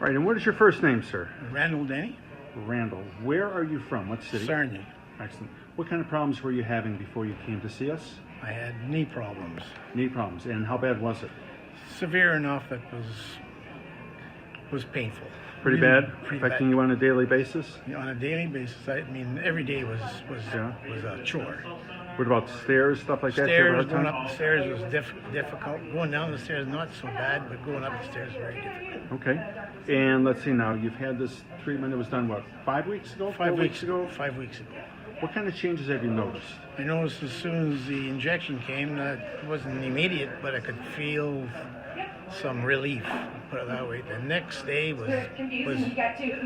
All right, and what is your first name, sir? Randall Denny, Randall. Where are you from? What city? Sarnia. Excellent. What kind of problems were you having before you came to see us? I had knee problems. Knee problems. And how bad was it? Severe enough that was painful. Pretty Really, bad? pretty Affecting bad. you on a daily basis? On a daily basis, I mean, every day was a chore. What about stairs, stuff like that? You ever Stairs, had going time? up the stairs was difficult. Going down the stairs, not so bad, but going up the stairs, very difficult. Okay. And let's see now, you've had this treatment that was done, what, 5 weeks ago? 5 4 weeks ago. 5 weeks ago. What kind of changes have you noticed? I noticed as soon as the injection came, that it wasn't immediate, but I could feel some relief, put it that way. The next day was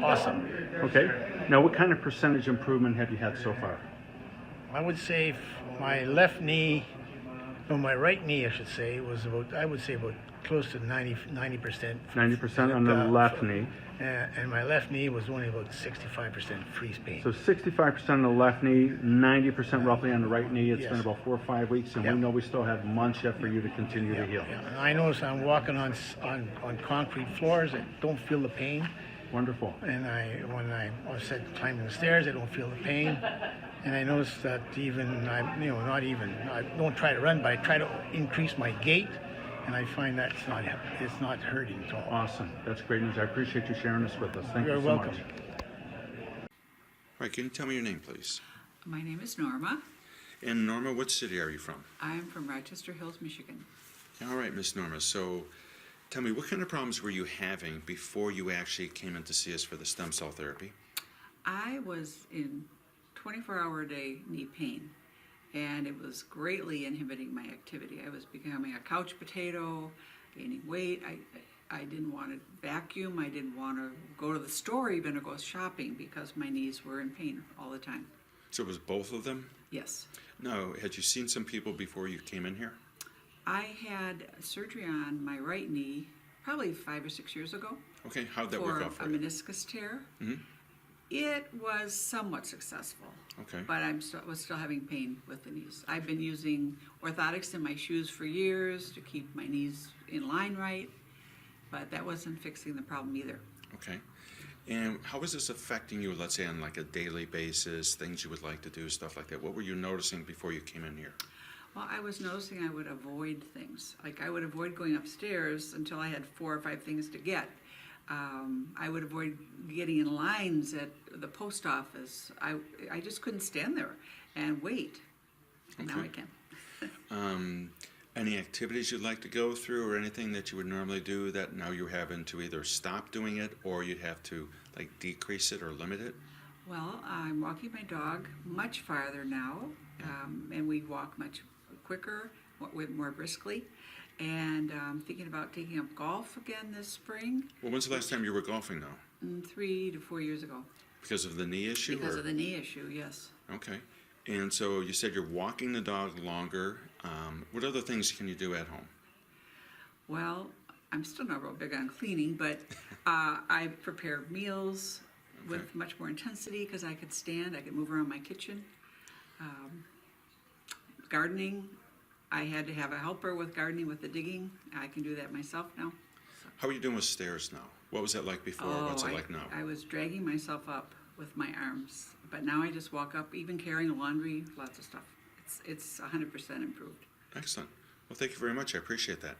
awesome. Okay. Now, what kind of percentage improvement have you had so far? I would say my left knee, or my right knee, I should say, was about, I would say about close to 90%. 90% on the left knee. And my left knee was only about 65% freeze pain. So 65% on the left knee, 90% roughly on the right knee. It's been about 4 or 5 weeks, and we know we still have months yet for you to continue to heal. And I notice I'm walking on concrete floors. I don't feel the pain. Wonderful. And when I said climbing the stairs, I don't feel the pain. And I noticed that I don't try to run, but I try to increase my gait. And I find that it's not hurting at all. Awesome. That's great news. I appreciate you sharing this with us. Thank you You're so welcome. much. All right, can you tell me your name, please? My name is Norma. And Norma, what city are you from? I'm from Rochester Hills, Michigan. All right, Miss Norma. So tell me, what kind of problems were you having before you actually came in to see us for the stem cell therapy? I was in 24-hour-a-day knee pain, and it was greatly inhibiting my activity. I was becoming a couch potato, gaining weight. I didn't want to vacuum. I didn't want to go to the store even or go shopping because my knees were in pain all the time. So it was both of them? Yes. No, had you seen some people before you came in here? I had surgery on my right knee probably 5 or 6 years ago. Okay, how'd that work out for a you? meniscus tear. Mm-hmm. It was somewhat successful. Okay. But was still having pain with the knees. I've been using orthotics in my shoes for years to keep my knees in line right, but that wasn't fixing the problem either. Okay. And how was this affecting you, let's say, on like a daily basis, things you would like to do, stuff like that? What were you noticing before you came in here? Well, I was noticing I would avoid things. Like I would avoid going upstairs until I had 4 or 5 things to get. I would avoid getting in lines at the post office. I just couldn't stand there and wait. Okay. Now I can. Any activities you'd like to go through or anything that you would normally do that now you're having to either stop doing it or you'd have to like decrease it or limit it? Well, I'm walking my dog much farther now, and we walk much quicker, more briskly. And thinking about taking up golf again this spring. Well, when's the last time you were golfing now? 3 to 4 years ago. Because of the knee issue? Because of the knee issue, yes. Okay. And so you said you're walking the dog longer. What other things can you do at home? Well, I'm still not real big on cleaning, but I prepare meals with much more intensity because I could stand, I could move around my kitchen. Gardening, I had to have a helper with gardening with the digging. I can do that myself now. So. How are you doing with stairs now? What was that like before? What's it like now? I was dragging myself up with my arms, but now I just walk up, even carrying laundry, lots of stuff. It's 100% improved. Excellent. Well, thank you very much. I appreciate that.